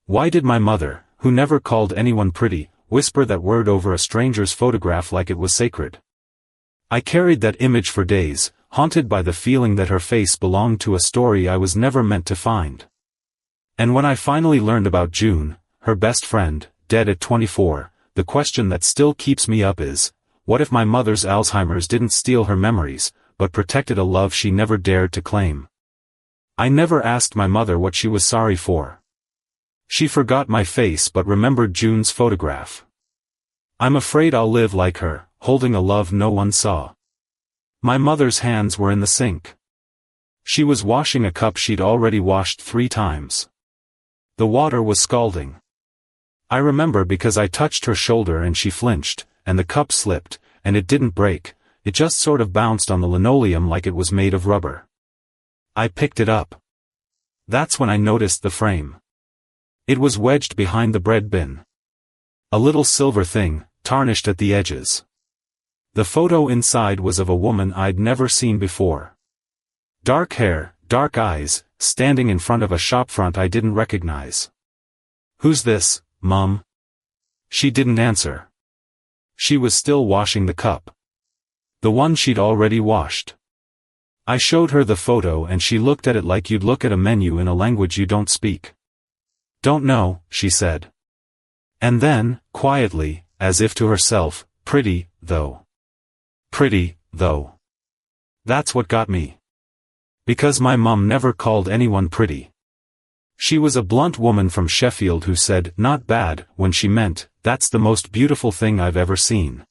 Why did my mother, who never called anyone pretty, whisper that word over a stranger's photograph like it was sacred? I carried that image for days, haunted by the feeling that her face belonged to a story I was never meant to find. And when I finally learned about June, her best friend, dead at 24, the question that still keeps me up is, what if my mother's Alzheimer's didn't steal her memories, but protected a love she never dared to claim? I never asked my mother what she was sorry for. She forgot my face but remembered June's photograph. I'm afraid I'll live like her, holding a love no one saw. My mother's hands were in the sink. She was washing a cup she'd already washed 3 times. The water was scalding. I remember because I touched her shoulder and she flinched, and the cup slipped, and it didn't break, it just sort of bounced on the linoleum like it was made of rubber. I picked it up. That's when I noticed the frame. It was wedged behind the bread bin. A little silver thing, tarnished at the edges. The photo inside was of a woman I'd never seen before. Dark hair, dark eyes, standing in front of a shopfront I didn't recognize. "Who's this, Mum?" She didn't answer. She was still washing the cup. The one she'd already washed. I showed her the photo and she looked at it like you'd look at a menu in a language you don't speak. "Don't know," she said. And then, quietly, as if to herself, "Pretty, though. Pretty, though." That's what got me. Because my mum never called anyone pretty. She was a blunt woman from Sheffield who said, "Not bad," when she meant, "That's the most beautiful thing I've ever seen."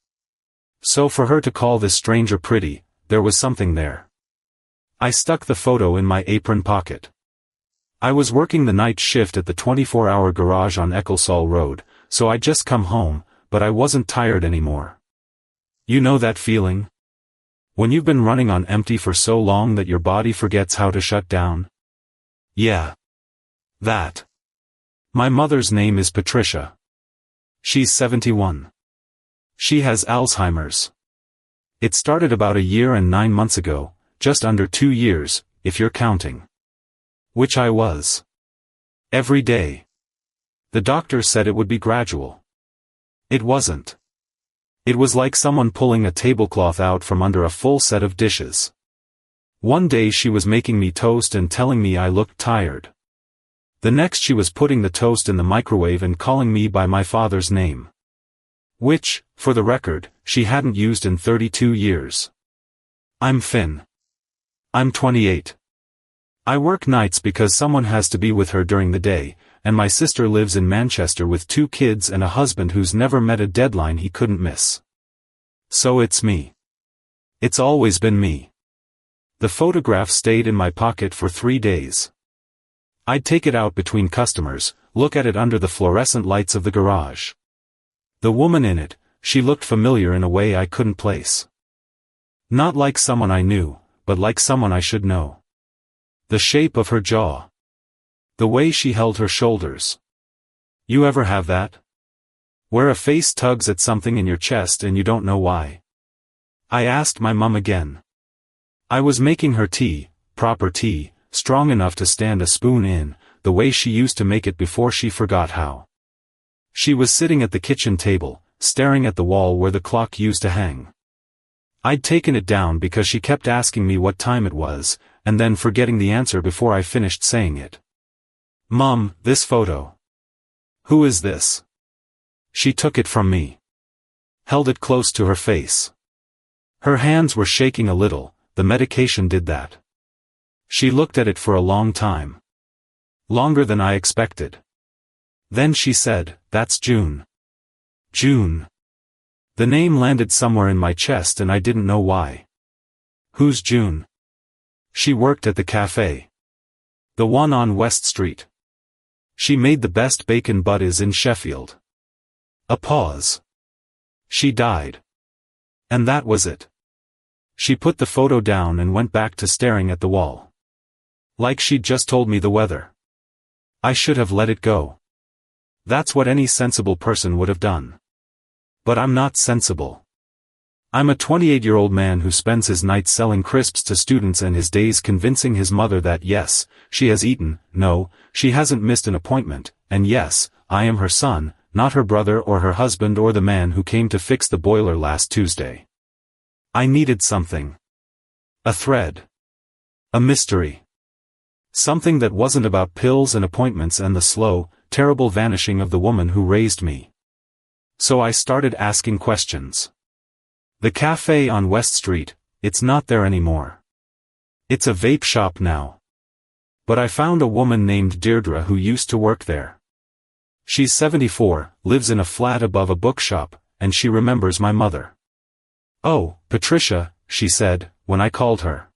So for her to call this stranger pretty, there was something there. I stuck the photo in my apron pocket. I was working the night shift at the 24-hour garage on Ecclesall Road, so I'd just come home, but I wasn't tired anymore. You know that feeling? When you've been running on empty for so long that your body forgets how to shut down? Yeah. That. My mother's name is Patricia. She's 71. She has Alzheimer's. It started about a year and 9 months ago, just under 2 years, if you're counting. Which I was. Every day. The doctor said it would be gradual. It wasn't. It was like someone pulling a tablecloth out from under a full set of dishes. One day she was making me toast and telling me I looked tired. The next she was putting the toast in the microwave and calling me by my father's name. Which, for the record, she hadn't used in 32 years. I'm Finn. I'm 28. I work nights because someone has to be with her during the day, and my sister lives in Manchester with 2 kids and a husband who's never met a deadline he couldn't miss. So it's me. It's always been me. The photograph stayed in my pocket for 3 days. I'd take it out between customers, look at it under the fluorescent lights of the garage. The woman in it, she looked familiar in a way I couldn't place. Not like someone I knew, but like someone I should know. The shape of her jaw. The way she held her shoulders. You ever have that? Where a face tugs at something in your chest and you don't know why? I asked my mum again. I was making her tea, proper tea, strong enough to stand a spoon in, the way she used to make it before she forgot how. She was sitting at the kitchen table, staring at the wall where the clock used to hang. I'd taken it down because she kept asking me what time it was, and then forgetting the answer before I finished saying it. "Mum, this photo. Who is this?" She took it from me. Held it close to her face. Her hands were shaking a little, the medication did that. She looked at it for a long time. Longer than I expected. Then she said, "That's June." June. The name landed somewhere in my chest and I didn't know why. Who's June? She worked at the cafe. The one on West Street. She made the best bacon butties in Sheffield. A pause. She died. And that was it. She put the photo down and went back to staring at the wall. Like she'd just told me the weather. I should have let it go. That's what any sensible person would have done. But I'm not sensible. I'm a 28-year-old man who spends his nights selling crisps to students and his days convincing his mother that yes, she has eaten, no, she hasn't missed an appointment, and yes, I am her son, not her brother or her husband or the man who came to fix the boiler last Tuesday. I needed something. A thread. A mystery. Something that wasn't about pills and appointments and the slow, terrible vanishing of the woman who raised me. So I started asking questions. The cafe on West Street, it's not there anymore. It's a vape shop now. But I found a woman named Deirdre who used to work there. She's 74, lives in a flat above a bookshop, and she remembers my mother. "Oh, Patricia," she said, when I called her.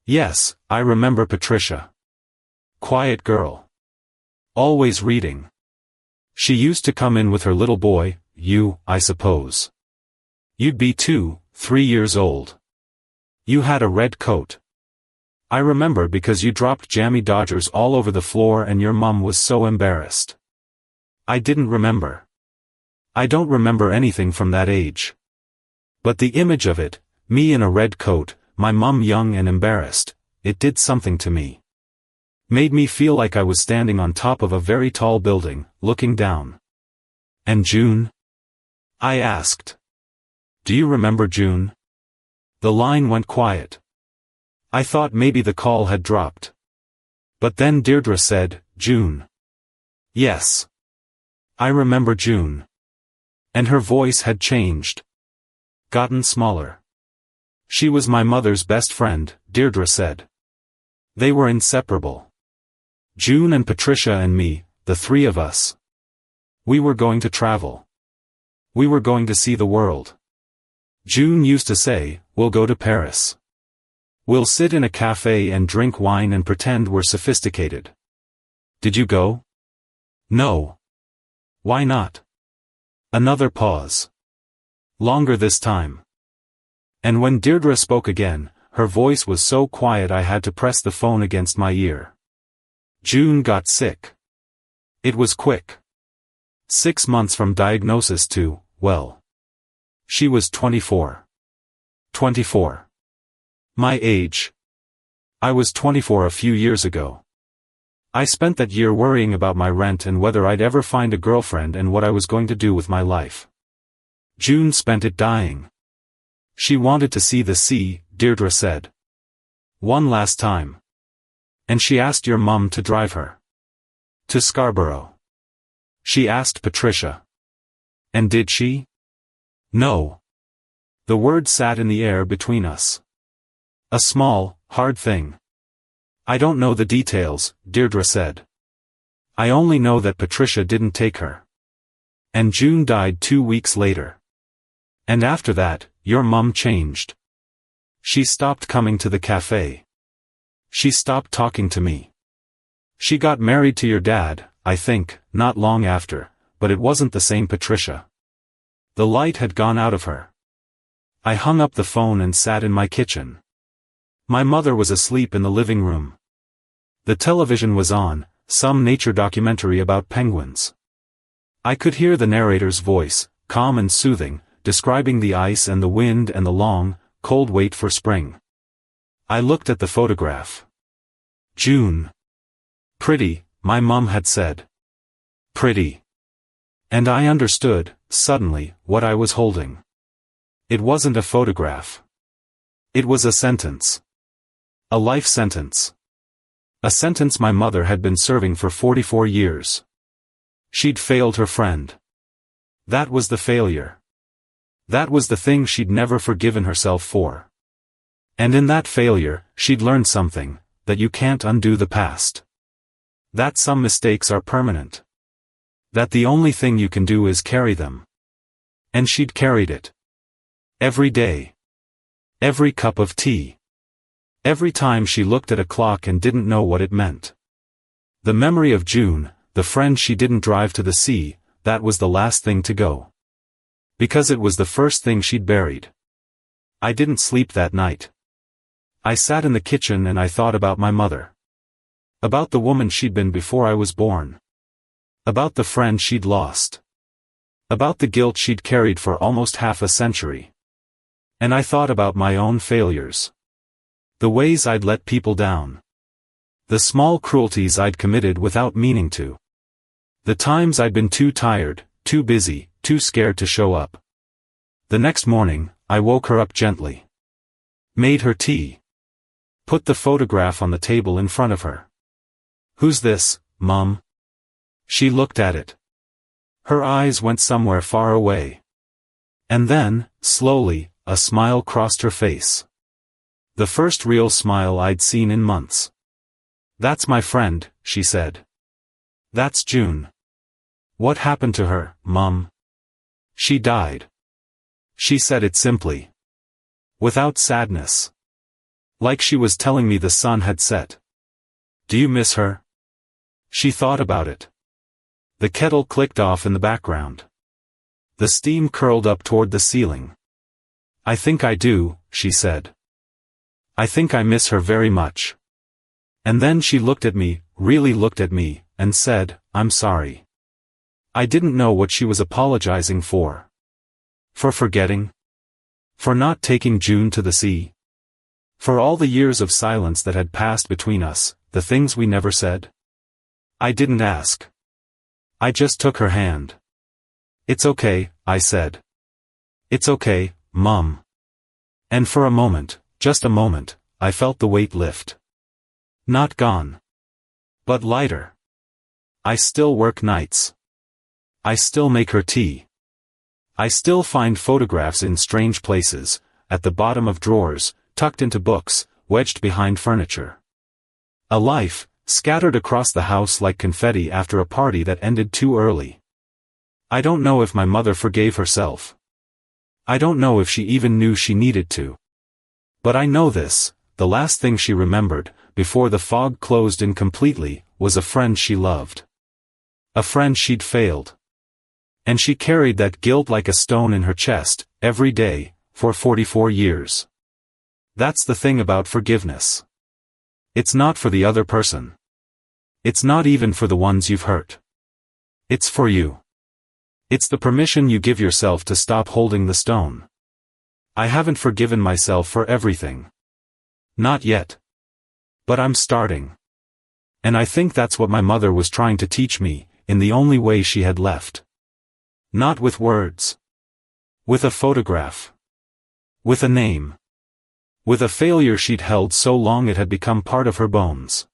Yes, I remember Patricia. Quiet girl. Always reading. She used to come in with her little boy, you, I suppose. You'd be 2, 3 years old. You had a red coat. I remember because you dropped jammy Dodgers all over the floor and your mum was so embarrassed. I didn't remember. I don't remember anything from that age. But the image of it, me in a red coat, my mum young and embarrassed, it did something to me. Made me feel like I was standing on top of a very tall building, looking down. And June? I asked. Do you remember June? The line went quiet. I thought maybe the call had dropped. But then Deirdre said, June. Yes. I remember June. And her voice had changed. Gotten smaller. She was my mother's best friend, Deirdre said. They were inseparable. June and Patricia and me, the three of us. We were going to travel. We were going to see the world. June used to say, we'll go to Paris. We'll sit in a cafe and drink wine and pretend we're sophisticated. Did you go? No. Why not? Another pause. Longer this time. And when Deirdre spoke again, her voice was so quiet I had to press the phone against my ear. June got sick. It was quick. 6 months from diagnosis to, well. She was 24. 24. My age. I was 24 a few years ago. I spent that year worrying about my rent and whether I'd ever find a girlfriend and what I was going to do with my life. June spent it dying. She wanted to see the sea, Deirdre said. One last time. And she asked your mum to drive her. To Scarborough. She asked Patricia. And did she? No. The word sat in the air between us. A small, hard thing. I don't know the details, Deirdre said. I only know that Patricia didn't take her. And June died 2 weeks later. And after that, your mum changed. She stopped coming to the cafe. She stopped talking to me. She got married to your dad, I think, not long after, but it wasn't the same Patricia. The light had gone out of her. I hung up the phone and sat in my kitchen. My mother was asleep in the living room. The television was on, some nature documentary about penguins. I could hear the narrator's voice, calm and soothing, describing the ice and the wind and the long, cold wait for spring. I looked at the photograph. June. Pretty, my mum had said. Pretty. And I understood, suddenly, what I was holding. It wasn't a photograph. It was a sentence. A life sentence. A sentence my mother had been serving for 44 years. She'd failed her friend. That was the failure. That was the thing she'd never forgiven herself for. And in that failure, she'd learned something, that you can't undo the past. That some mistakes are permanent. That the only thing you can do is carry them. And she'd carried it. Every day. Every cup of tea. Every time she looked at a clock and didn't know what it meant. The memory of June, the friend she didn't drive to the sea, that was the last thing to go. Because it was the first thing she'd buried. I didn't sleep that night. I sat in the kitchen and I thought about my mother. About the woman she'd been before I was born. About the friend she'd lost. About the guilt she'd carried for almost half a century. And I thought about my own failures. The ways I'd let people down. The small cruelties I'd committed without meaning to. The times I'd been too tired, too busy, too scared to show up. The next morning, I woke her up gently. Made her tea. Put the photograph on the table in front of her. "Who's this, Mum?" She looked at it. Her eyes went somewhere far away. And then, slowly, a smile crossed her face. The first real smile I'd seen in months. "That's my friend," she said. "That's June." "What happened to her, Mum?" "She died." She said it simply. Without sadness. Like she was telling me the sun had set. "Do you miss her?" She thought about it. The kettle clicked off in the background. The steam curled up toward the ceiling. "I think I do," she said. "I think I miss her very much." And then she looked at me, really looked at me, and said, "I'm sorry." I didn't know what she was apologizing for. For forgetting? For not taking June to the sea? For all the years of silence that had passed between us, the things we never said? I didn't ask. I just took her hand. "It's okay," I said. "It's okay, Mum." And for a moment, just a moment, I felt the weight lift. Not gone. But lighter. I still work nights. I still make her tea. I still find photographs in strange places, at the bottom of drawers, tucked into books, wedged behind furniture. A life, scattered across the house like confetti after a party that ended too early. I don't know if my mother forgave herself. I don't know if she even knew she needed to. But I know this, the last thing she remembered, before the fog closed in completely, was a friend she loved. A friend she'd failed. And she carried that guilt like a stone in her chest, every day, for 44 years. That's the thing about forgiveness. It's not for the other person. It's not even for the ones you've hurt. It's for you. It's the permission you give yourself to stop holding the stone. I haven't forgiven myself for everything. Not yet. But I'm starting. And I think that's what my mother was trying to teach me, in the only way she had left. Not with words. With a photograph. With a name. With a failure she'd held so long it had become part of her bones.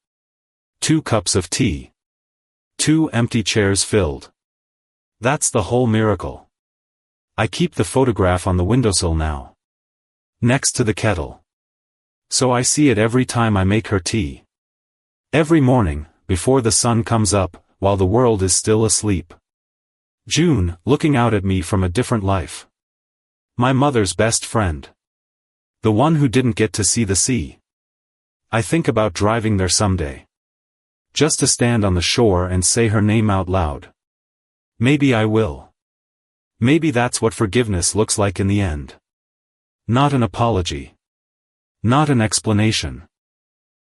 2 cups of tea. 2 empty chairs filled. That's the whole miracle. I keep the photograph on the windowsill now. Next to the kettle. So I see it every time I make her tea. Every morning, before the sun comes up, while the world is still asleep. June, looking out at me from a different life. My mother's best friend. The one who didn't get to see the sea. I think about driving there someday. Just to stand on the shore and say her name out loud. Maybe I will. Maybe that's what forgiveness looks like in the end. Not an apology. Not an explanation.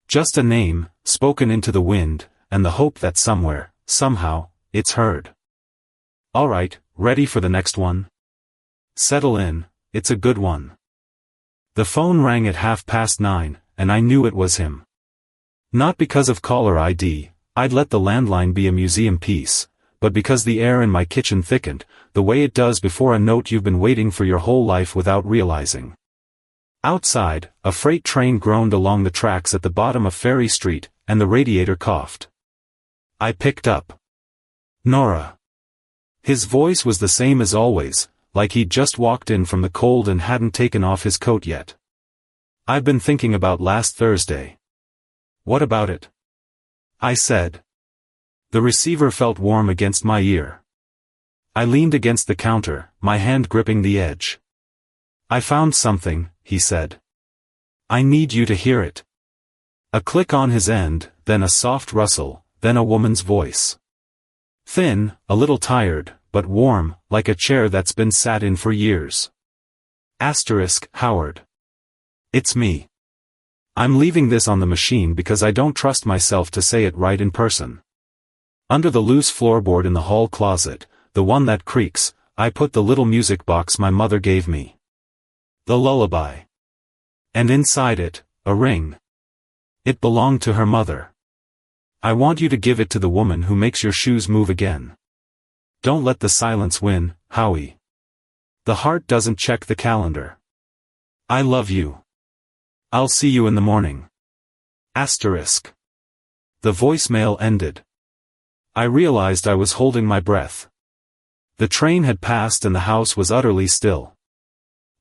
Just a name, spoken into the wind, and the hope that somewhere, somehow, it's heard. All right, ready for the next one? Settle in, it's a good one. The phone rang at 9:30, and I knew it was him. Not because of caller ID, I'd let the landline be a museum piece, but because the air in my kitchen thickened, the way it does before a note you've been waiting for your whole life without realizing. Outside, a freight train groaned along the tracks at the bottom of Ferry Street, and the radiator coughed. I picked up. Nora. His voice was the same as always, like he'd just walked in from the cold and hadn't taken off his coat yet. "I've been thinking about last Thursday." "What about it?" I said. The receiver felt warm against my ear. I leaned against the counter, my hand gripping the edge. "I found something," he said. "I need you to hear it." A click on his end, then a soft rustle, then a woman's voice. Thin, a little tired, but warm, like a chair that's been sat in for years. Howard. It's me. I'm leaving this on the machine because I don't trust myself to say it right in person. Under the loose floorboard in the hall closet, the one that creaks, I put the little music box my mother gave me. The lullaby. And inside it, a ring. It belonged to her mother. I want you to give it to the woman who makes your shoes move again. Don't let the silence win, Howie. The heart doesn't check the calendar. I love you. I'll see you in the morning. Asterisk. The voicemail ended. I realized I was holding my breath. The train had passed and the house was utterly still.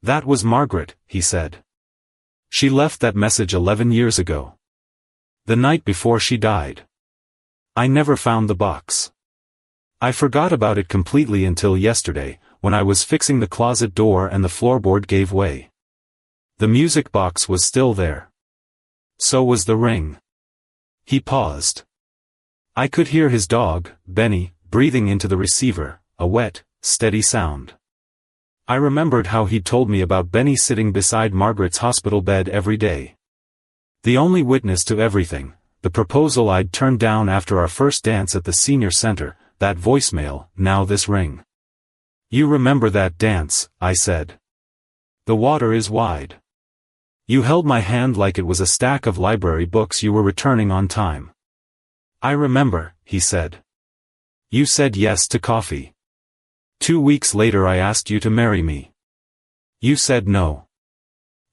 That was Margaret, he said. She left that message 11 years ago. The night before she died. I never found the box. I forgot about it completely until yesterday, when I was fixing the closet door and the floorboard gave way. The music box was still there. So was the ring. He paused. I could hear his dog, Benny, breathing into the receiver, a wet, steady sound. I remembered how he'd told me about Benny sitting beside Margaret's hospital bed every day. The only witness to everything, the proposal I'd turned down after our first dance at the senior center, that voicemail, now this ring. You remember that dance, I said. The water is wide. You held my hand like it was a stack of library books you were returning on time. I remember, he said. You said yes to coffee. 2 weeks later I asked you to marry me. You said no.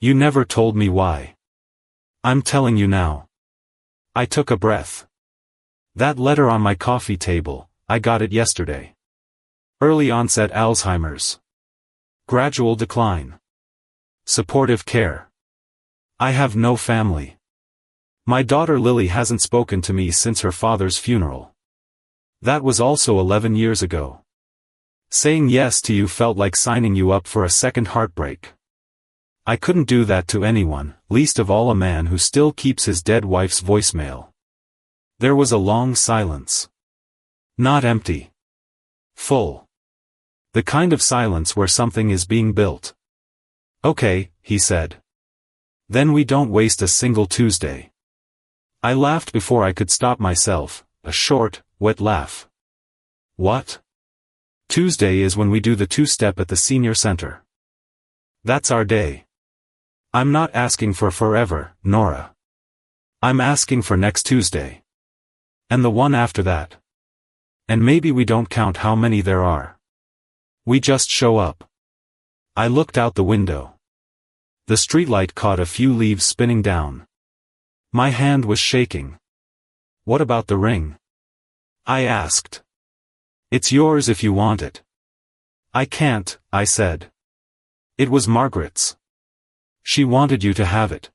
You never told me why. I'm telling you now. I took a breath. That letter on my coffee table, I got it yesterday. Early onset Alzheimer's. Gradual decline. Supportive care. I have no family. My daughter Lily hasn't spoken to me since her father's funeral. That was also 11 years ago. Saying yes to you felt like signing you up for a second heartbreak. I couldn't do that to anyone, least of all a man who still keeps his dead wife's voicemail. There was a long silence. Not empty. Full. The kind of silence where something is being built. Okay, he said. Then we don't waste a single Tuesday. I laughed before I could stop myself, a short, wet laugh. What? Tuesday is when we do the two-step at the senior center. That's our day. I'm not asking for forever, Nora. I'm asking for next Tuesday. And the one after that. And maybe we don't count how many there are. We just show up. I looked out the window. The streetlight caught a few leaves spinning down. My hand was shaking. What about the ring? I asked. It's yours if you want it. I can't, I said. It was Margaret's. She wanted you to have it.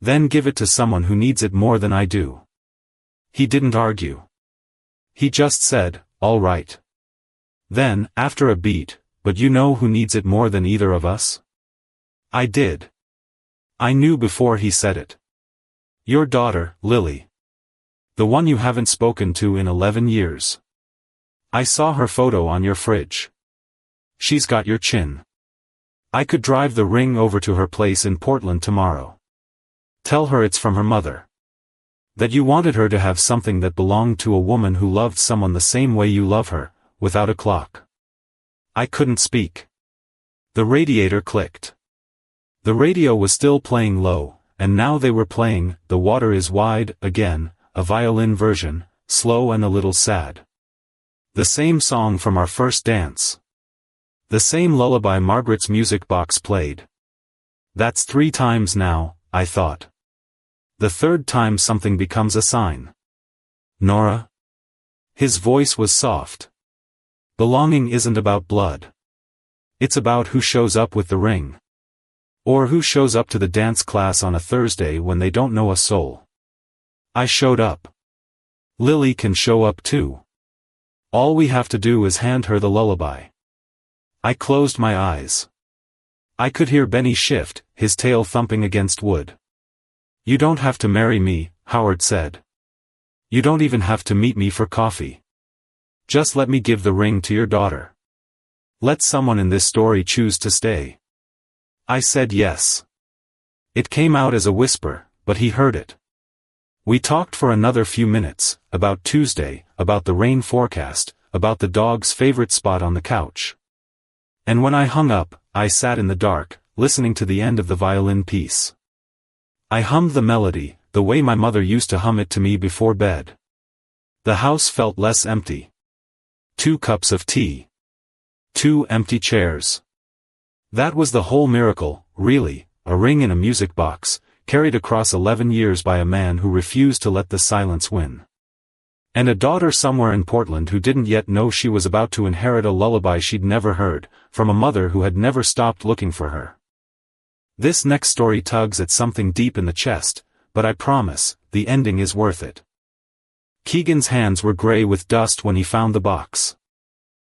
Then give it to someone who needs it more than I do. He didn't argue. He just said, all right. Then, after a beat, but you know who needs it more than either of us? I did. I knew before he said it. Your daughter, Lily. The one you haven't spoken to in 11 years. I saw her photo on your fridge. She's got your chin. I could drive the ring over to her place in Portland tomorrow. Tell her it's from her mother. That you wanted her to have something that belonged to a woman who loved someone the same way you love her, without a clock. I couldn't speak. The radiator clicked. The radio was still playing low, and now they were playing The Water is Wide, again, a violin version, slow and a little sad. The same song from our first dance. The same lullaby Margaret's music box played. That's 3 times now, I thought. The 3rd time something becomes a sign. Nora? His voice was soft. Belonging isn't about blood. It's about who shows up with the ring. Or who shows up to the dance class on a Thursday when they don't know a soul. I showed up. Lily can show up too. All we have to do is hand her the lullaby. I closed my eyes. I could hear Benny shift, his tail thumping against wood. You don't have to marry me, Howard said. You don't even have to meet me for coffee. Just let me give the ring to your daughter. Let someone in this story choose to stay. I said yes. It came out as a whisper, but he heard it. We talked for another few minutes, about Tuesday, about the rain forecast, about the dog's favorite spot on the couch. And when I hung up, I sat in the dark, listening to the end of the violin piece. I hummed the melody, the way my mother used to hum it to me before bed. The house felt less empty. 2 cups of tea. 2 empty chairs. That was the whole miracle, really, a ring in a music box, carried across 11 years by a man who refused to let the silence win. And a daughter somewhere in Portland who didn't yet know she was about to inherit a lullaby she'd never heard, from a mother who had never stopped looking for her. This next story tugs at something deep in the chest, but I promise, the ending is worth it. Keegan's hands were gray with dust when he found the box.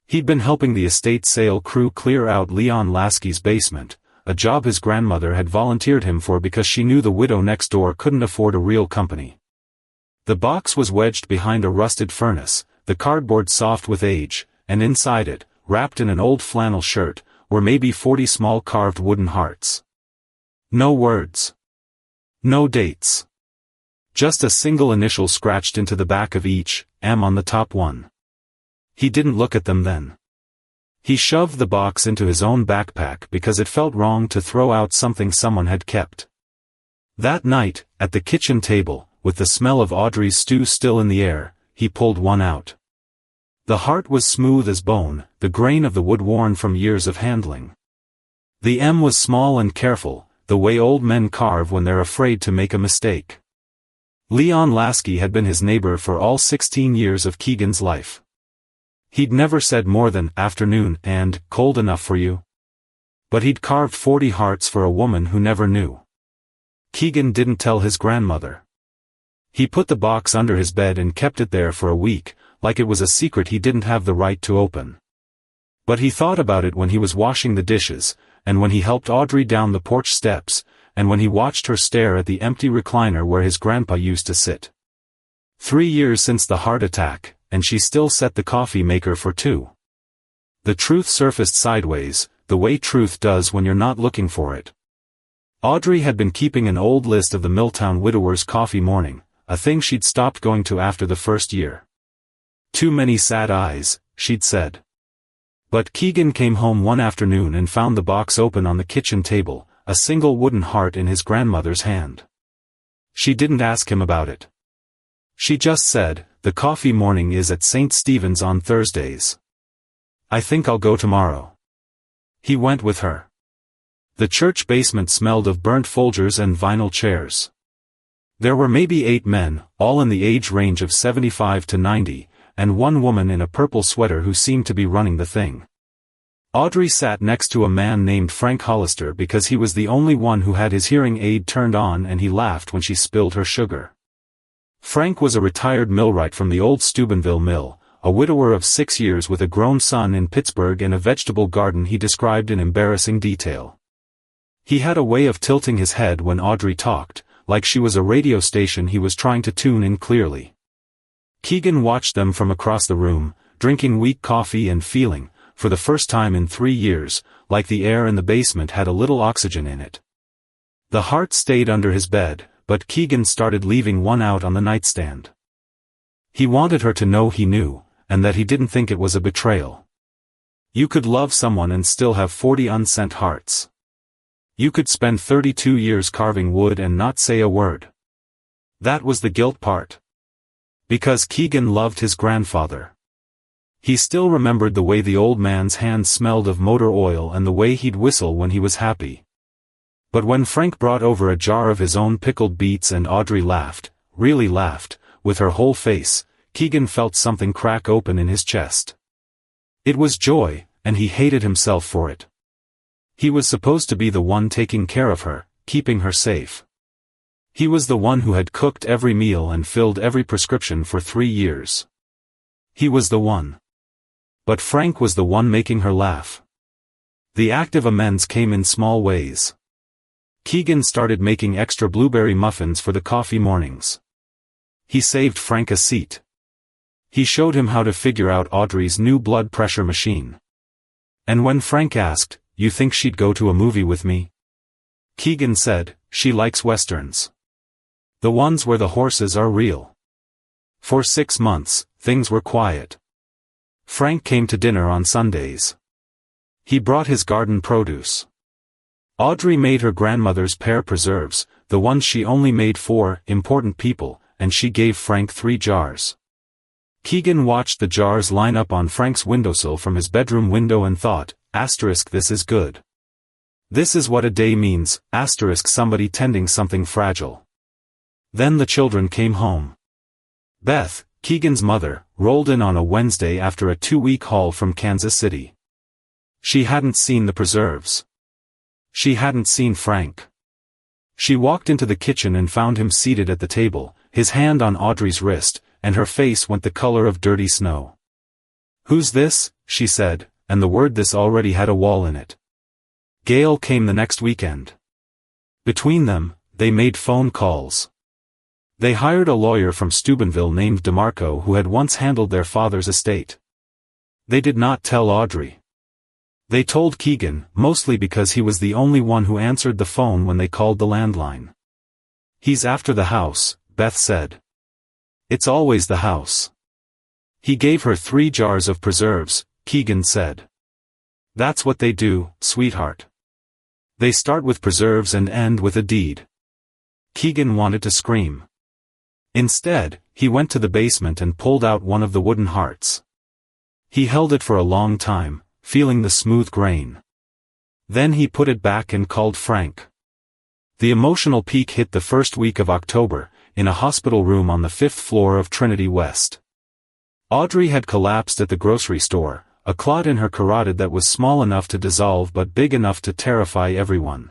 He'd been helping the estate sale crew clear out Leon Lasky's basement, a job his grandmother had volunteered him for because she knew the widow next door couldn't afford a real company. The box was wedged behind a rusted furnace, the cardboard soft with age, and inside it, wrapped in an old flannel shirt, were maybe 40 small carved wooden hearts. No words. No dates. Just a single initial scratched into the back of each, M on the top one. He didn't look at them then. He shoved the box into his own backpack because it felt wrong to throw out something someone had kept. That night, at the kitchen table, with the smell of Audrey's stew still in the air, he pulled one out. The heart was smooth as bone, the grain of the wood worn from years of handling. The M was small and careful, the way old men carve when they're afraid to make a mistake. Leon Lasky had been his neighbor for all 16 years of Keegan's life. He'd never said more than "afternoon" and "cold enough for you." But he'd carved 40 hearts for a woman who never knew. Keegan didn't tell his grandmother. He put the box under his bed and kept it there for a week, like it was a secret he didn't have the right to open. But he thought about it when he was washing the dishes, and when he helped Audrey down the porch steps, and when he watched her stare at the empty recliner where his grandpa used to sit. 3 years since the heart attack, and she still set the coffee maker for 2. The truth surfaced sideways, the way truth does when you're not looking for it. Audrey had been keeping an old list of the Milltown widowers' coffee morning, a thing she'd stopped going to after the first year. Too many sad eyes, she'd said. But Keegan came home one afternoon and found the box open on the kitchen table, a single wooden heart in his grandmother's hand. She didn't ask him about it. She just said, "The coffee morning is at St. Stephen's on Thursdays. I think I'll go tomorrow." He went with her. The church basement smelled of burnt Folgers and vinyl chairs. There were maybe 8 men, all in the age range of 75 to 90, and one woman in a purple sweater who seemed to be running the thing. Audrey sat next to a man named Frank Hollister because he was the only one who had his hearing aid turned on, and he laughed when she spilled her sugar. Frank was a retired millwright from the old Steubenville mill, a widower of 6 years with a grown son in Pittsburgh and a vegetable garden he described in embarrassing detail. He had a way of tilting his head when Audrey talked, like she was a radio station he was trying to tune in clearly. Keegan watched them from across the room, drinking weak coffee and feeling, for the first time in 3 years, like the air in the basement had a little oxygen in it. The heart stayed under his bed, but Keegan started leaving one out on the nightstand. He wanted her to know he knew, and that he didn't think it was a betrayal. You could love someone and still have 40 unsent hearts. You could spend 32 years carving wood and not say a word. That was the guilt part. Because Keegan loved his grandfather. He still remembered the way the old man's hands smelled of motor oil and the way he'd whistle when he was happy. But when Frank brought over a jar of his own pickled beets and Audrey laughed, really laughed, with her whole face, Keegan felt something crack open in his chest. It was joy, and he hated himself for it. He was supposed to be the one taking care of her, keeping her safe. He was the one who had cooked every meal and filled every prescription for 3 years. He was the one. But Frank was the one making her laugh. The act of amends came in small ways. Keegan started making extra blueberry muffins for the coffee mornings. He saved Frank a seat. He showed him how to figure out Audrey's new blood pressure machine. And when Frank asked, "You think she'd go to a movie with me?" Keegan said, "She likes westerns. The ones where the horses are real." For 6 months, things were quiet. Frank came to dinner on Sundays. He brought his garden produce. Audrey made her grandmother's pear preserves, the ones she only made for important people, and she gave Frank 3 jars. Keegan watched the jars line up on Frank's windowsill from his bedroom window and thought, this is good. This is what a day means, somebody tending something fragile. Then the children came home. Beth, Keegan's mother, rolled in on a Wednesday after a 2-week haul from Kansas City. She hadn't seen the preserves. She hadn't seen Frank. She walked into the kitchen and found him seated at the table, his hand on Audrey's wrist, and her face went the color of dirty snow. "Who's this?" she said, and the word "this" already had a wall in it. Gail came the next weekend. Between them, they made phone calls. They hired a lawyer from Steubenville named DeMarco who had once handled their father's estate. They did not tell Audrey. They told Keegan, mostly because he was the only one who answered the phone when they called the landline. "He's after the house," Beth said. "It's always the house." "He gave her 3 jars of preserves," Keegan said. "That's what they do, sweetheart. They start with preserves and end with a deed." Keegan wanted to scream. Instead, he went to the basement and pulled out one of the wooden hearts. He held it for a long time, feeling the smooth grain. Then he put it back and called Frank. The emotional peak hit the first week of October, in a hospital room on the 5th floor of Trinity West. Audrey had collapsed at the grocery store, a clot in her carotid that was small enough to dissolve but big enough to terrify everyone.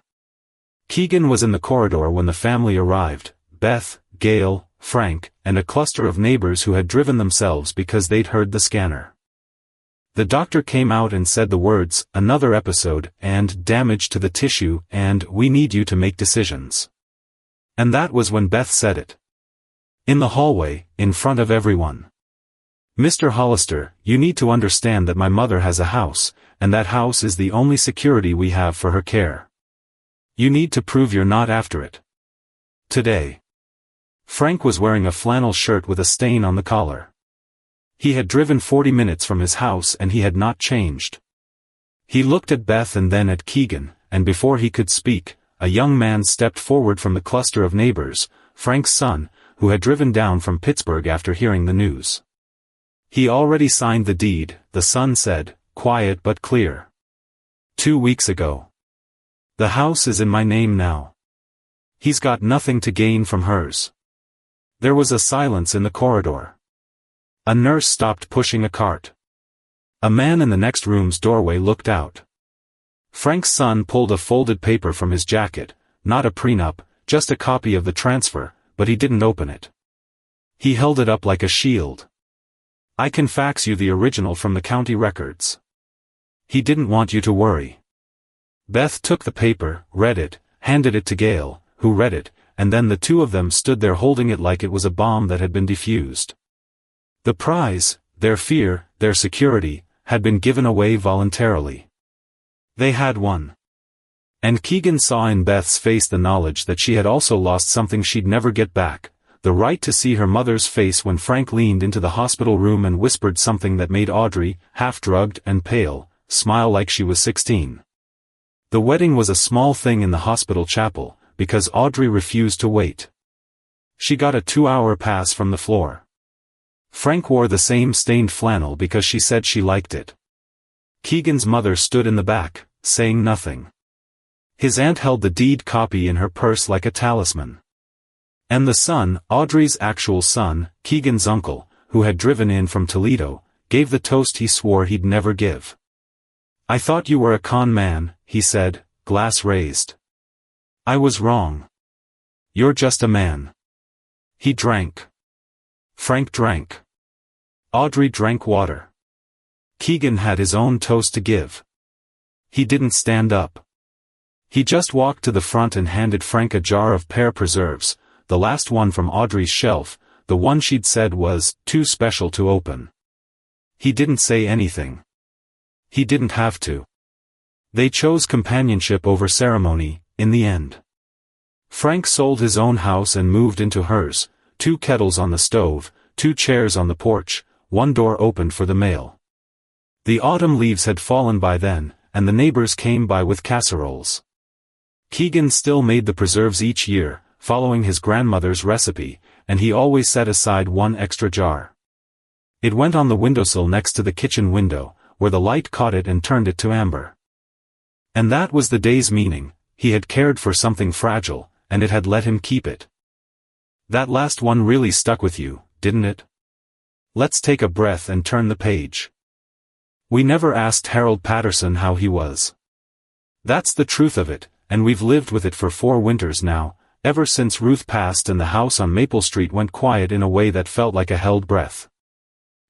Keegan was in the corridor when the family arrived, Beth, Gail, Frank, and a cluster of neighbors who had driven themselves because they'd heard the scanner. The doctor came out and said the words, "another episode," and "damage to the tissue," and "we need you to make decisions." And that was when Beth said it. In the hallway, in front of everyone. "Mr. Hollister, you need to understand that my mother has a house, and that house is the only security we have for her care. You need to prove you're not after it. Today." Frank was wearing a flannel shirt with a stain on the collar. He had driven 40 minutes from his house and he had not changed. He looked at Beth and then at Keegan, and before he could speak, a young man stepped forward from the cluster of neighbors, Frank's son, who had driven down from Pittsburgh after hearing the news. "He already signed the deed," the son said, quiet but clear. "2 weeks ago. The house is in my name now. He's got nothing to gain from hers." There was a silence in the corridor. A nurse stopped pushing a cart. A man in the next room's doorway looked out. Frank's son pulled a folded paper from his jacket, not a prenup, just a copy of the transfer, but he didn't open it. He held it up like a shield. "I can fax you the original from the county records." He didn't want you to worry. Beth took the paper, read it, handed it to Gail, who read it, and then the two of them stood there holding it like it was a bomb that had been defused. The prize, their fear, their security, had been given away voluntarily. They had won. And Keegan saw in Beth's face the knowledge that she had also lost something she'd never get back, the right to see her mother's face when Frank leaned into the hospital room and whispered something that made Audrey, half-drugged and pale, smile like she was 16. The wedding was a small thing in the hospital chapel, because Audrey refused to wait. She got a 2-hour pass from the floor. Frank wore the same stained flannel because she said she liked it. Keegan's mother stood in the back, saying nothing. His aunt held the deed copy in her purse like a talisman. And the son, Audrey's actual son, Keegan's uncle, who had driven in from Toledo, gave the toast he swore he'd never give. "I thought you were a con man," he said, glass raised. "I was wrong. You're just a man." He drank. Frank drank. Audrey drank water. Keegan had his own toast to give. He didn't stand up. He just walked to the front and handed Frank a jar of pear preserves, the last one from Audrey's shelf, the one she'd said was too special to open. He didn't say anything. He didn't have to. They chose companionship over ceremony, in the end. Frank sold his own house and moved into hers, 2 kettles on the stove, 2 chairs on the porch, 1 door opened for the mail. The autumn leaves had fallen by then, and the neighbors came by with casseroles. Keegan still made the preserves each year, following his grandmother's recipe, and he always set aside one extra jar. It went on the windowsill next to the kitchen window, where the light caught it and turned it to amber. And that was the day's meaning. He had cared for something fragile, and it had let him keep it. That last one really stuck with you, didn't it? Let's take a breath and turn the page. We never asked Harold Patterson how he was. That's the truth of it, and we've lived with it for 4 winters now, ever since Ruth passed and the house on Maple Street went quiet in a way that felt like a held breath.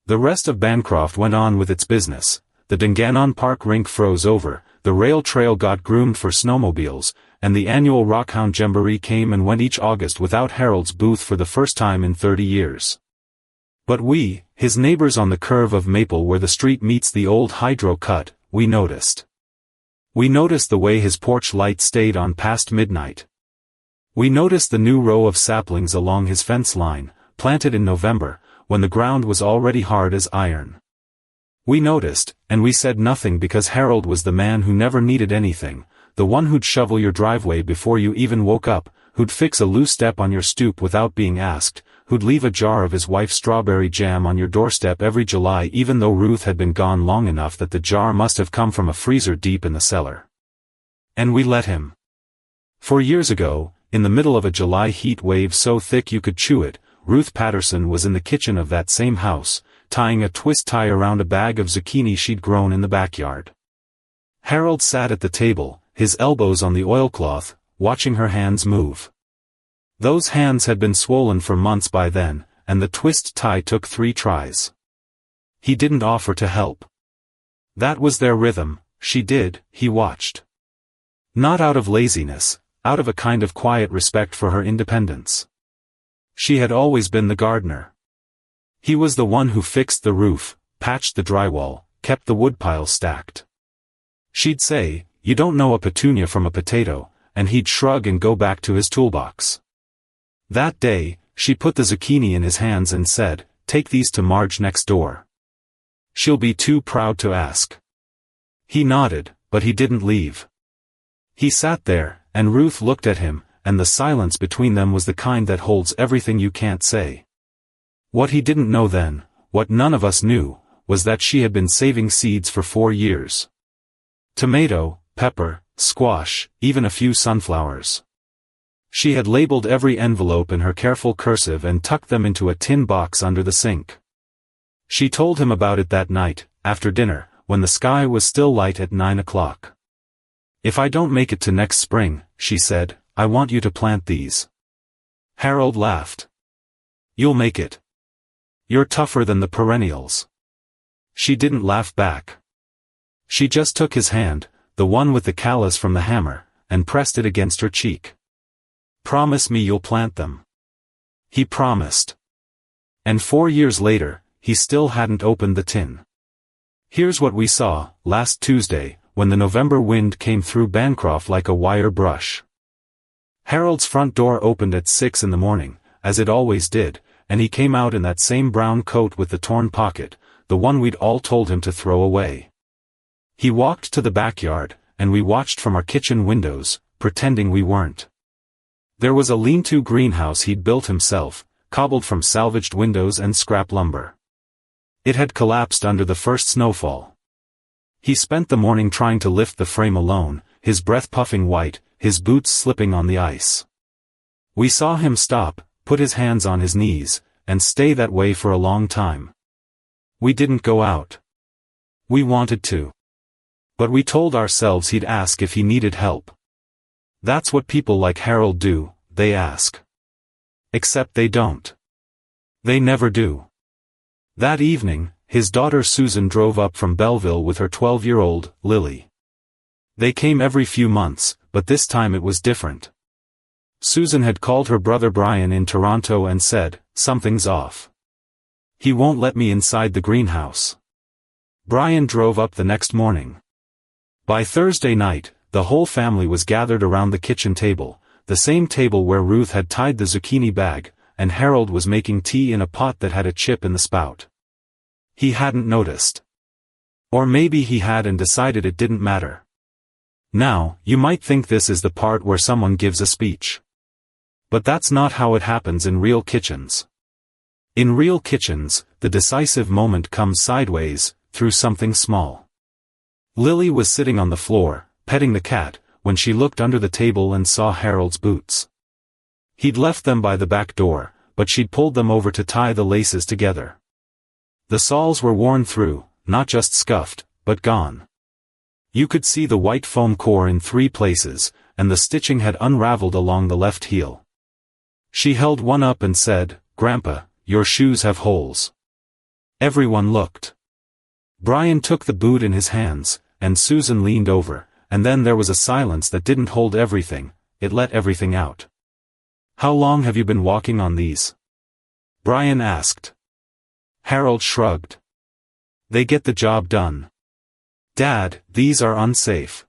The rest of Bancroft went on with its business. The Dungannon Park rink froze over, the rail trail got groomed for snowmobiles, and the annual Rockhound Jamboree came and went each August without Harold's booth for the first time in 30 years. But we, his neighbors on the curve of Maple where the street meets the old hydro cut, we noticed. We noticed the way his porch light stayed on past midnight. We noticed the new row of saplings along his fence line, planted in November, when the ground was already hard as iron. We noticed, and we said nothing because Harold was the man who never needed anything, the one who'd shovel your driveway before you even woke up, who'd fix a loose step on your stoop without being asked, who'd leave a jar of his wife's strawberry jam on your doorstep every July even though Ruth had been gone long enough that the jar must have come from a freezer deep in the cellar. And we let him. 4 years ago, in the middle of a July heat wave so thick you could chew it, Ruth Patterson was in the kitchen of that same house, tying a twist tie around a bag of zucchini she'd grown in the backyard. Harold sat at the table, his elbows on the oilcloth, watching her hands move. Those hands had been swollen for months by then, and the twist tie took 3 tries. He didn't offer to help. That was their rhythm. She did, he watched. Not out of laziness, out of a kind of quiet respect for her independence. She had always been the gardener. He was the one who fixed the roof, patched the drywall, kept the woodpile stacked. She'd say, "You don't know a petunia from a potato," and he'd shrug and go back to his toolbox. That day, she put the zucchini in his hands and said, "Take these to Marge next door. She'll be too proud to ask." He nodded, but he didn't leave. He sat there, and Ruth looked at him, and the silence between them was the kind that holds everything you can't say. What he didn't know then, what none of us knew, was that she had been saving seeds for 4 years. Tomato, pepper, squash, even a few sunflowers. She had labeled every envelope in her careful cursive and tucked them into a tin box under the sink. She told him about it that night, after dinner, when the sky was still light at 9 o'clock. "If I don't make it to next spring," she said, "I want you to plant these." Harold laughed. "You'll make it. You're tougher than the perennials." She didn't laugh back. She just took his hand, the one with the callus from the hammer, and pressed it against her cheek. "Promise me you'll plant them." He promised. And 4 years later, he still hadn't opened the tin. Here's what we saw, last Tuesday, when the November wind came through Bancroft like a wire brush. Harold's front door opened at 6 in the morning, as it always did, and he came out in that same brown coat with the torn pocket, the one we'd all told him to throw away. He walked to the backyard, and we watched from our kitchen windows, pretending we weren't. There was a lean-to greenhouse he'd built himself, cobbled from salvaged windows and scrap lumber. It had collapsed under the first snowfall. He spent the morning trying to lift the frame alone, his breath puffing white, his boots slipping on the ice. We saw him stop, put his hands on his knees, and stay that way for a long time. We didn't go out. We wanted to. But we told ourselves he'd ask if he needed help. That's what people like Harold do, they ask. Except they don't. They never do. That evening, his daughter Susan drove up from Belleville with her 12-year-old, Lily. They came every few months, but this time it was different. Susan had called her brother Brian in Toronto and said, "Something's off. He won't let me inside the greenhouse." Brian drove up the next morning. By Thursday night, the whole family was gathered around the kitchen table, the same table where Ruth had tied the zucchini bag, and Harold was making tea in a pot that had a chip in the spout. He hadn't noticed. Or maybe he had and decided it didn't matter. Now, you might think this is the part where someone gives a speech. But that's not how it happens in real kitchens. In real kitchens, the decisive moment comes sideways, through something small. Lily was sitting on the floor, petting the cat, when she looked under the table and saw Harold's boots. He'd left them by the back door, but she'd pulled them over to tie the laces together. The soles were worn through, not just scuffed, but gone. You could see the white foam core in 3 places, and the stitching had unraveled along the left heel. She held one up and said, "Grandpa, your shoes have holes." Everyone looked. Brian took the boot in his hands, and Susan leaned over, and then there was a silence that didn't hold everything, it let everything out. "How long have you been walking on these?" Brian asked. Harold shrugged. "They get the job done. Dad, these are unsafe.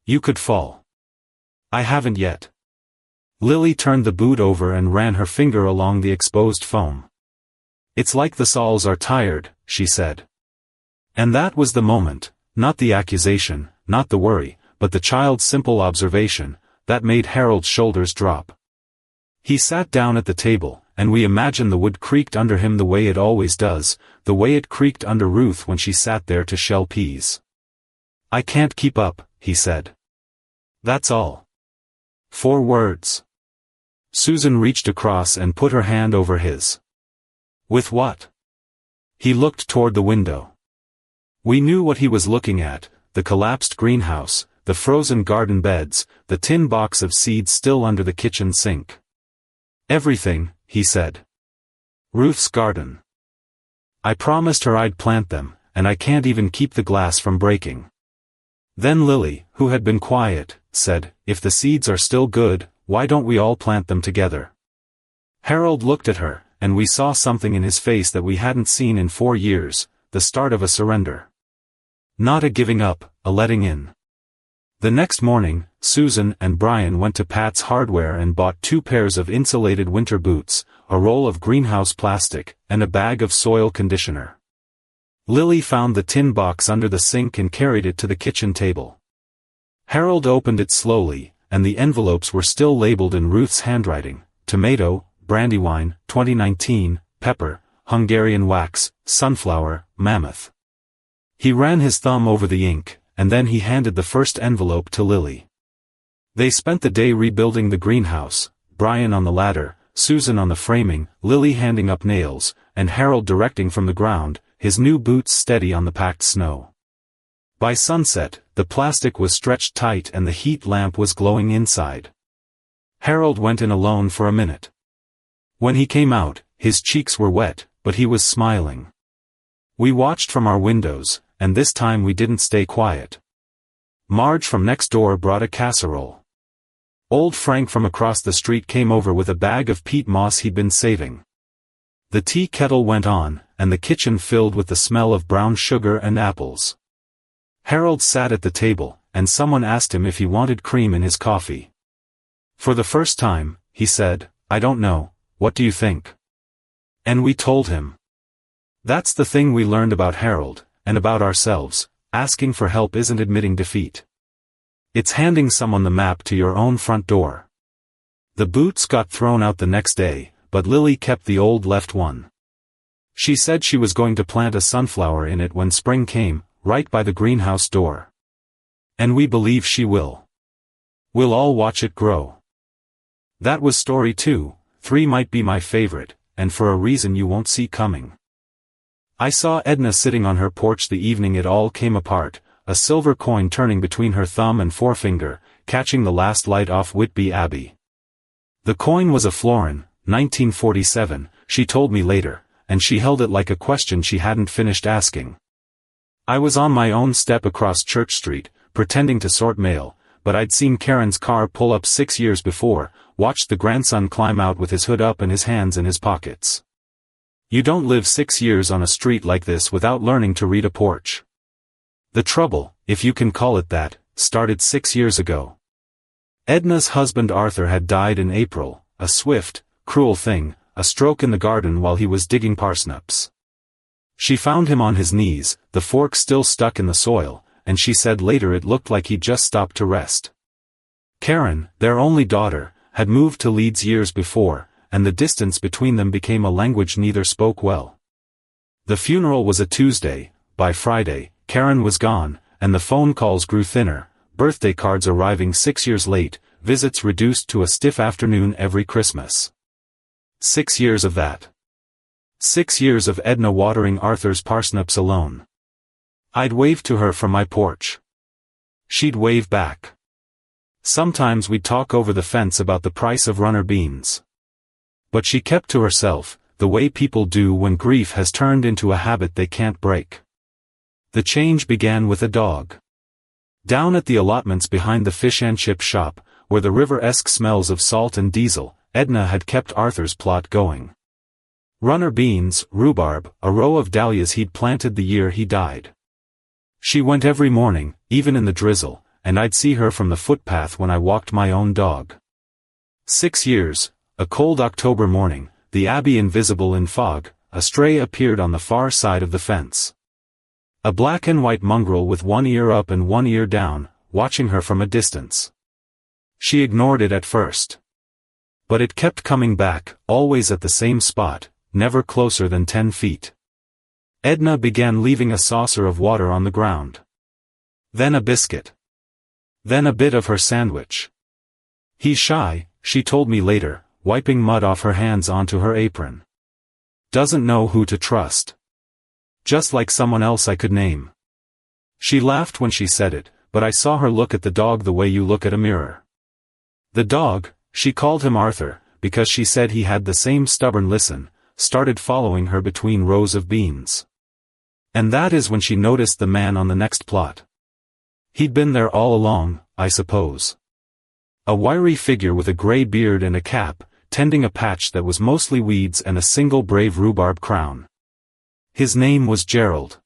You could fall." "I haven't yet." Lily turned the boot over and ran her finger along the exposed foam. "It's like the soles are tired," she said. And that was the moment, not the accusation, not the worry, but the child's simple observation, that made Harold's shoulders drop. He sat down at the table, and we imagined the wood creaked under him the way it always does, the way it creaked under Ruth when she sat there to shell peas. "I can't keep up," he said. "That's all." 4 words. Susan reached across and put her hand over his. "With what?" He looked toward the window. We knew what he was looking at, the collapsed greenhouse, the frozen garden beds, the tin box of seeds still under the kitchen sink. "Everything," he said. "Ruth's garden. I promised her I'd plant them, and I can't even keep the glass from breaking." Then Lily, who had been quiet, said, "If the seeds are still good, why don't we all plant them together?" Harold looked at her, and we saw something in his face that we hadn't seen in 4 years, the start of a surrender. Not a giving up, a letting in. The next morning, Susan and Brian went to Pat's Hardware and bought 2 pairs of insulated winter boots, a roll of greenhouse plastic, and a bag of soil conditioner. Lily found the tin box under the sink and carried it to the kitchen table. Harold opened it slowly, and the envelopes were still labeled in Ruth's handwriting: tomato, Brandywine, 2019, pepper, Hungarian wax, sunflower, mammoth. He ran his thumb over the ink, and then he handed the first envelope to Lily. They spent the day rebuilding the greenhouse, Brian on the ladder, Susan on the framing, Lily handing up nails, and Harold directing from the ground, his new boots steady on the packed snow. By sunset, the plastic was stretched tight and the heat lamp was glowing inside. Harold went in alone for a minute. When he came out, his cheeks were wet, but he was smiling. We watched from our windows, and this time we didn't stay quiet. Marge from next door brought a casserole. Old Frank from across the street came over with a bag of peat moss he'd been saving. The tea kettle went on, and the kitchen filled with the smell of brown sugar and apples. Harold sat at the table, and someone asked him if he wanted cream in his coffee. For the first time, he said, "I don't know, what do you think?" And we told him. That's the thing we learned about Harold, and about ourselves: asking for help isn't admitting defeat. It's handing someone the map to your own front door. The boots got thrown out the next day, but Lily kept the old left one. She said she was going to plant a sunflower in it when spring came, right by the greenhouse door. And we believe she will. We'll all watch it grow. That was story 2, 3 might be my favorite, and for a reason you won't see coming. I saw Edna sitting on her porch the evening it all came apart, a silver coin turning between her thumb and forefinger, catching the last light off Whitby Abbey. The coin was a florin, 1947, she told me later, and she held it like a question she hadn't finished asking. I was on my own step across Church Street, pretending to sort mail, but I'd seen Karen's car pull up 6 years before, watched the grandson climb out with his hood up and his hands in his pockets. You don't live 6 years on a street like this without learning to read a porch. The trouble, if you can call it that, started 6 years ago. Edna's husband Arthur had died in April, a swift, cruel thing, a stroke in the garden while he was digging parsnips. She found him on his knees, the fork still stuck in the soil, and she said later it looked like he'd just stopped to rest. Karen, their only daughter, had moved to Leeds years before, and the distance between them became a language neither spoke well. The funeral was a Tuesday. By Friday, Karen was gone, and the phone calls grew thinner, birthday cards arriving 6 years late, visits reduced to a stiff afternoon every Christmas. 6 years of that. 6 years of Edna watering Arthur's parsnips alone. I'd wave to her from my porch. She'd wave back. Sometimes we'd talk over the fence about the price of runner beans. But she kept to herself, the way people do when grief has turned into a habit they can't break. The change began with a dog. Down at the allotments behind the fish and chip shop, where the river-esque smells of salt and diesel, Edna had kept Arthur's plot going. Runner beans, rhubarb, a row of dahlias he'd planted the year he died. She went every morning, even in the drizzle, and I'd see her from the footpath when I walked my own dog. 6 years. A cold October morning, the abbey invisible in fog, a stray appeared on the far side of the fence. A black and white mongrel with one ear up and one ear down, watching her from a distance. She ignored it at first. But it kept coming back, always at the same spot, never closer than 10 feet. Edna began leaving a saucer of water on the ground. Then a biscuit. Then a bit of her sandwich. He's shy, she told me later, wiping mud off her hands onto her apron. Doesn't know who to trust. Just like someone else I could name. She laughed when she said it, but I saw her look at the dog the way you look at a mirror. The dog, she called him Arthur, because she said he had the same stubborn listen, started following her between rows of beans. And that is when she noticed the man on the next plot. He'd been there all along, I suppose. A wiry figure with a gray beard and a cap, tending a patch that was mostly weeds and a single brave rhubarb crown. His name was Gerald.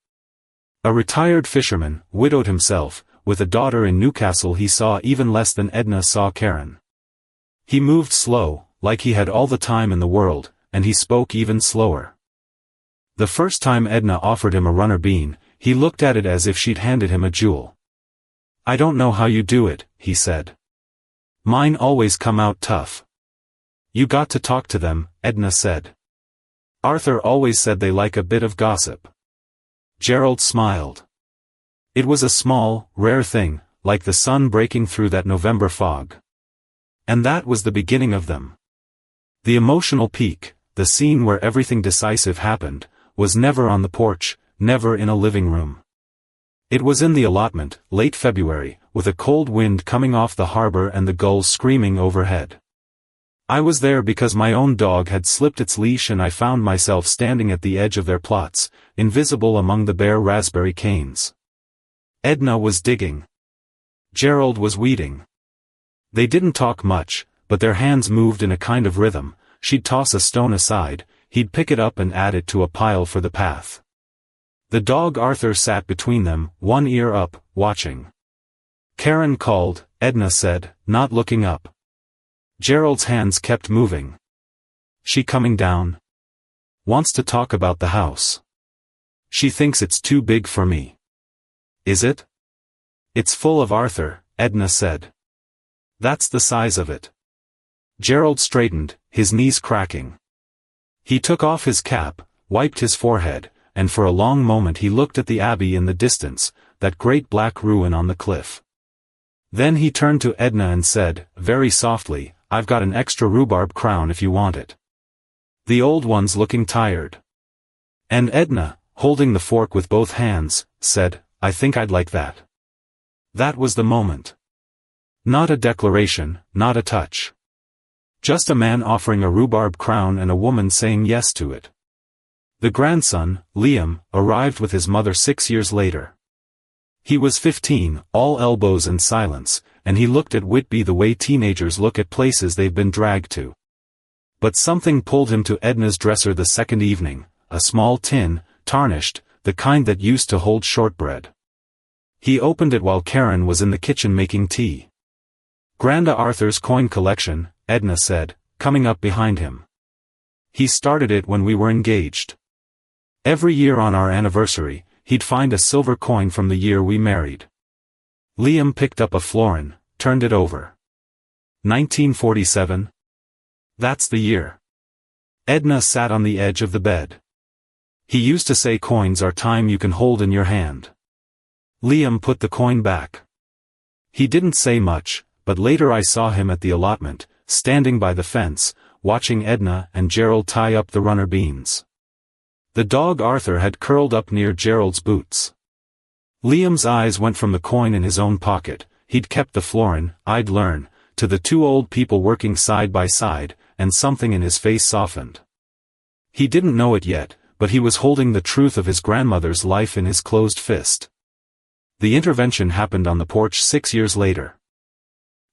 A retired fisherman, widowed himself, with a daughter in Newcastle. He saw even less than Edna saw Karen. He moved slow, like he had all the time in the world, and he spoke even slower. The first time Edna offered him a runner bean, he looked at it as if she'd handed him a jewel. I don't know how you do it, he said. Mine always come out tough. You got to talk to them, Edna said. Arthur always said they like a bit of gossip. Gerald smiled. It was a small, rare thing, like the sun breaking through that November fog. And that was the beginning of them. The emotional peak, the scene where everything decisive happened, was never on the porch, never in a living room. It was in the allotment, late February, with a cold wind coming off the harbor and the gulls screaming overhead. I was there because my own dog had slipped its leash and I found myself standing at the edge of their plots, invisible among the bare raspberry canes. Edna was digging. Gerald was weeding. They didn't talk much, but their hands moved in a kind of rhythm. She'd toss a stone aside, he'd pick it up and add it to a pile for the path. The dog Arthur sat between them, one ear up, watching. Karen called, Edna said, not looking up. Gerald's hands kept moving. She coming down? Wants to talk about the house. She thinks it's too big for me. Is it? It's full of Arthur, Edna said. That's the size of it. Gerald straightened, his knees cracking. He took off his cap, wiped his forehead, and for a long moment he looked at the abbey in the distance, that great black ruin on the cliff. Then he turned to Edna and said, very softly, I've got an extra rhubarb crown if you want it. The old one's looking tired. And Edna, holding the fork with both hands, said, I think I'd like that. That was the moment. Not a declaration, not a touch. Just a man offering a rhubarb crown and a woman saying yes to it. The grandson, Liam, arrived with his mother 6 years later. He was 15, all elbows and silence, and he looked at Whitby the way teenagers look at places they've been dragged to. But something pulled him to Edna's dresser the second evening, a small tin, tarnished, the kind that used to hold shortbread. He opened it while Karen was in the kitchen making tea. Granda Arthur's coin collection, Edna said, coming up behind him. He started it when we were engaged. Every year on our anniversary, he'd find a silver coin from the year we married. Liam picked up a florin, turned it over. 1947? That's the year. Edna sat on the edge of the bed. He used to say coins are time you can hold in your hand. Liam put the coin back. He didn't say much, but later I saw him at the allotment, standing by the fence, watching Edna and Gerald tie up the runner beans. The dog Arthur had curled up near Gerald's boots. Liam's eyes went from the coin in his own pocket, he'd kept the florin, I'd learn, to the two old people working side by side, and something in his face softened. He didn't know it yet, but he was holding the truth of his grandmother's life in his closed fist. The intervention happened on the porch 6 years later.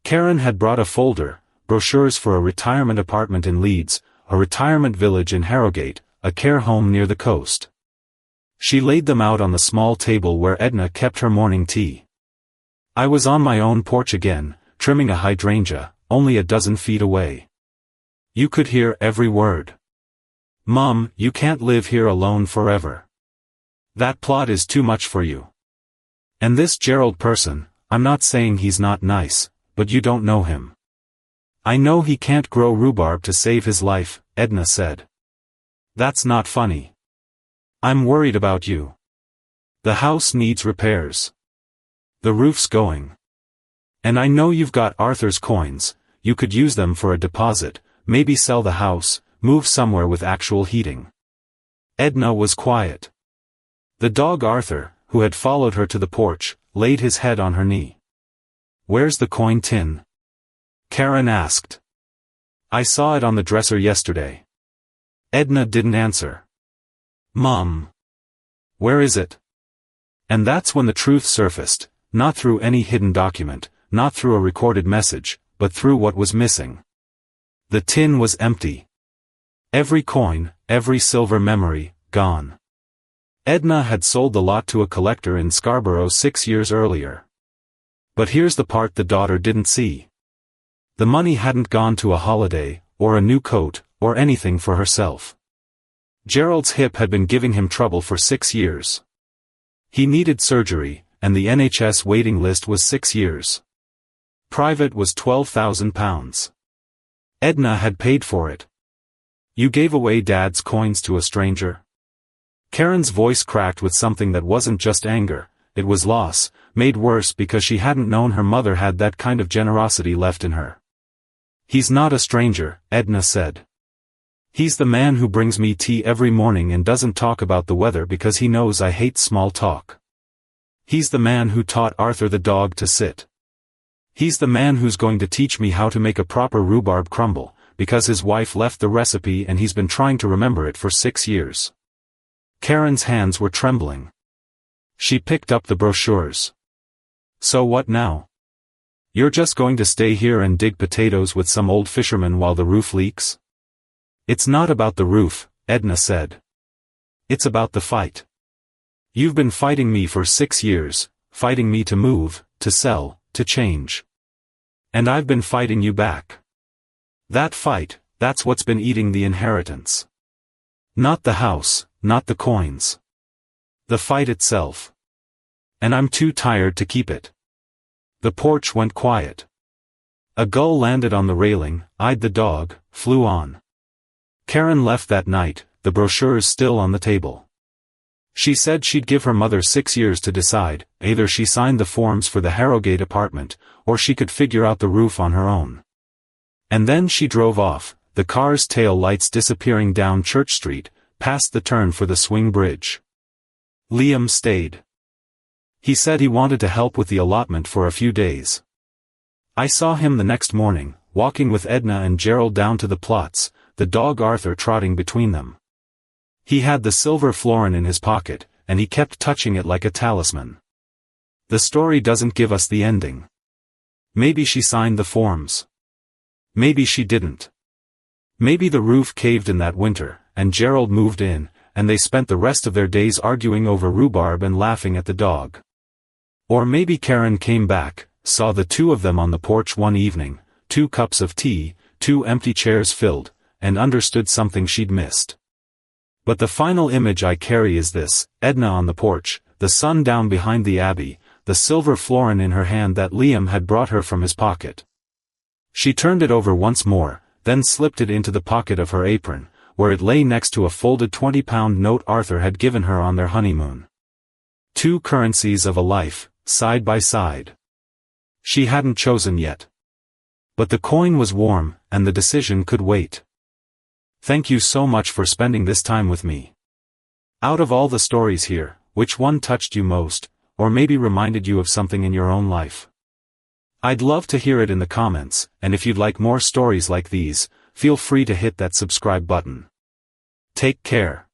Karen had brought a folder, brochures for a retirement apartment in Leeds, a retirement village in Harrogate, a care home near the coast. She laid them out on the small table where Edna kept her morning tea. I was on my own porch again, trimming a hydrangea, only a dozen feet away. You could hear every word. "Mum, you can't live here alone forever. That plot is too much for you. And this Gerald person, I'm not saying he's not nice, but you don't know him." "I know he can't grow rhubarb to save his life," Edna said. "That's not funny. I'm worried about you. The house needs repairs. The roof's going. And I know you've got Arthur's coins, you could use them for a deposit, maybe sell the house, move somewhere with actual heating." Edna was quiet. The dog Arthur, who had followed her to the porch, laid his head on her knee. "Where's the coin tin?" Karen asked. "I saw it on the dresser yesterday." Edna didn't answer. "Mom. Where is it?" And that's when the truth surfaced, not through any hidden document, not through a recorded message, but through what was missing. The tin was empty. Every coin, every silver memory, gone. Edna had sold the lot to a collector in Scarborough 6 years earlier. But here's the part the daughter didn't see. The money hadn't gone to a holiday, or a new coat, or anything for herself. Gerald's hip had been giving him trouble for 6 years. He needed surgery, and the NHS waiting list was 6 years. Private was £12,000. Edna had paid for it. "You gave away Dad's coins to a stranger?" Karen's voice cracked with something that wasn't just anger, it was loss, made worse because she hadn't known her mother had that kind of generosity left in her. "He's not a stranger," Edna said. "He's the man who brings me tea every morning and doesn't talk about the weather because he knows I hate small talk. He's the man who taught Arthur the dog to sit. He's the man who's going to teach me how to make a proper rhubarb crumble, because his wife left the recipe and he's been trying to remember it for 6 years. Karen's hands were trembling. She picked up the brochures. "So what now? You're just going to stay here and dig potatoes with some old fisherman while the roof leaks?" "It's not about the roof," Edna said. "It's about the fight. You've been fighting me for 6 years, fighting me to move, to sell, to change. And I've been fighting you back. That fight, that's what's been eating the inheritance. Not the house, not the coins. The fight itself. And I'm too tired to keep it." The porch went quiet. A gull landed on the railing, eyed the dog, flew on. Karen left that night, the brochures still on the table. She said she'd give her mother 6 years to decide, either she signed the forms for the Harrogate apartment, or she could figure out the roof on her own. And then she drove off, the car's tail lights disappearing down Church Street, past the turn for the swing bridge. Liam stayed. He said he wanted to help with the allotment for a few days. I saw him the next morning, walking with Edna and Gerald down to the plots, the dog Arthur trotting between them. He had the silver florin in his pocket, and he kept touching it like a talisman. The story doesn't give us the ending. Maybe she signed the forms. Maybe she didn't. Maybe the roof caved in that winter, and Gerald moved in, and they spent the rest of their days arguing over rhubarb and laughing at the dog. Or maybe Karen came back, saw the two of them on the porch one evening, 2 cups of tea, 2 empty chairs filled, and understood something she'd missed. But the final image I carry is this: Edna on the porch, the sun down behind the abbey, the silver florin in her hand that Liam had brought her from his pocket. She turned it over once more, then slipped it into the pocket of her apron, where it lay next to a folded £20 note Arthur had given her on their honeymoon. 2 currencies of a life, side by side. She hadn't chosen yet. But the coin was warm, and the decision could wait. Thank you so much for spending this time with me. Out of all the stories here, which one touched you most, or maybe reminded you of something in your own life? I'd love to hear it in the comments, and if you'd like more stories like these, feel free to hit that subscribe button. Take care.